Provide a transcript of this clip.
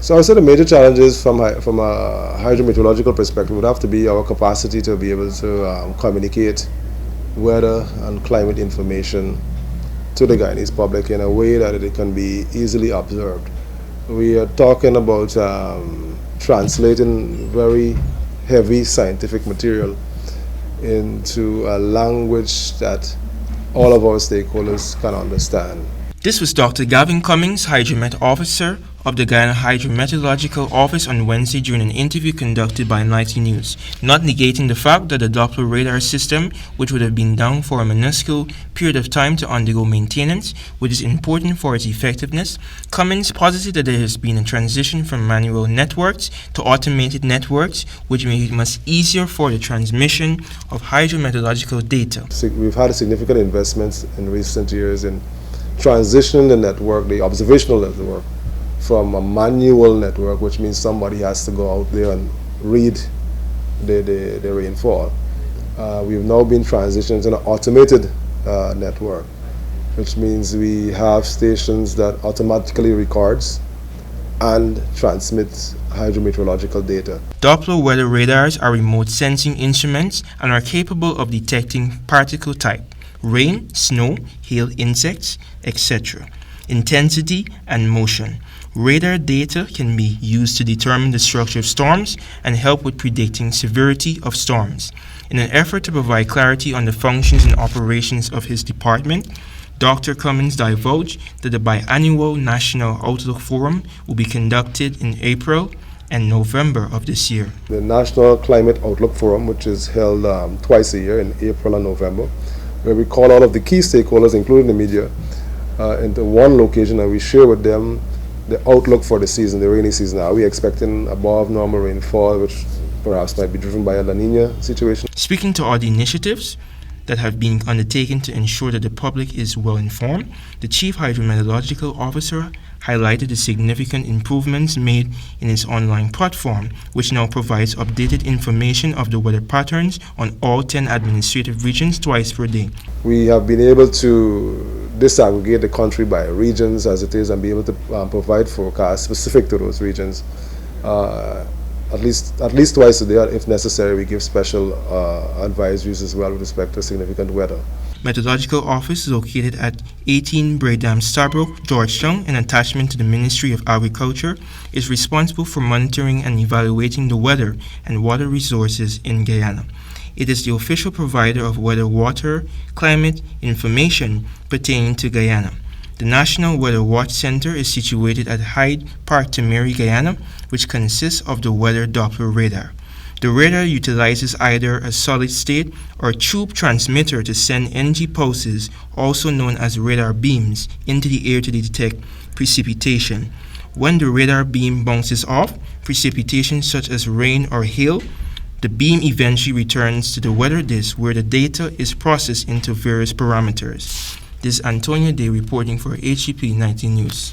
So I would say the major challenges from a hydrometeorological perspective would have to be our capacity to be able to communicate weather and climate information to the Guyanese public in a way that it can be easily observed. We are talking about translating very heavy scientific material into a language that all of our stakeholders can understand. This was Dr. Gavin Cummings, Hydromet officer of the Guyana Hydro-meteorological Office on Wednesday during an interview conducted by Nightly News, not negating the fact that the Doppler radar system, which would have been down for a minuscule period of time to undergo maintenance, which is important for its effectiveness. Cummings posited that there has been a transition from manual networks to automated networks, which make it much easier for the transmission of hydrometeorological data. We've had significant investments in recent years in transitioning the network, the observational network, from a manual network, which means somebody has to go out there and read the rainfall. We've now been transitioned to an automated network, which means we have stations that automatically records and transmits hydrometeorological data. Doppler weather radars are remote sensing instruments and are capable of detecting particle type, rain, snow, hail, insects, etc., intensity, and motion. Radar data can be used to determine the structure of storms and help with predicting severity of storms. In an effort to provide clarity on the functions and operations of his department, Dr. Cummings divulged that the biannual National Outlook Forum will be conducted in April and November of this year. The National Climate Outlook Forum, which is held twice a year in April and November, where we call all of the key stakeholders, including the media, into one location, and we share with them the outlook for the season, the rainy season. Are we expecting above normal rainfall, which perhaps might be driven by a La Nina situation? Speaking to all the initiatives that have been undertaken to ensure that the public is well informed, the Chief Hydrometeorological Officer highlighted the significant improvements made in its online platform, which now provides updated information of the weather patterns on all 10 administrative regions twice per day. We have been able to disaggregate the country by regions as it is and be able to provide forecasts specific to those regions. At least twice a day, if necessary. We give special advisories as well with respect to significant weather. Meteorological Office is located at 18 Braydam Starbrook, Georgetown, an attachment to the Ministry of Agriculture, is responsible for monitoring and evaluating the weather and water resources in Guyana. It is the official provider of weather, water, climate information pertaining to Guyana. The National Weather Watch Center is situated at Hyde Park Timerhi Guyana, which consists of the weather Doppler radar. The radar utilizes either a solid-state or tube transmitter to send energy pulses, also known as radar beams, into the air to detect precipitation. When the radar beam bounces off precipitation such as rain or hail, the beam eventually returns to the weather disk where the data is processed into various parameters. This is Antonio Dey reporting for HEP 19 News.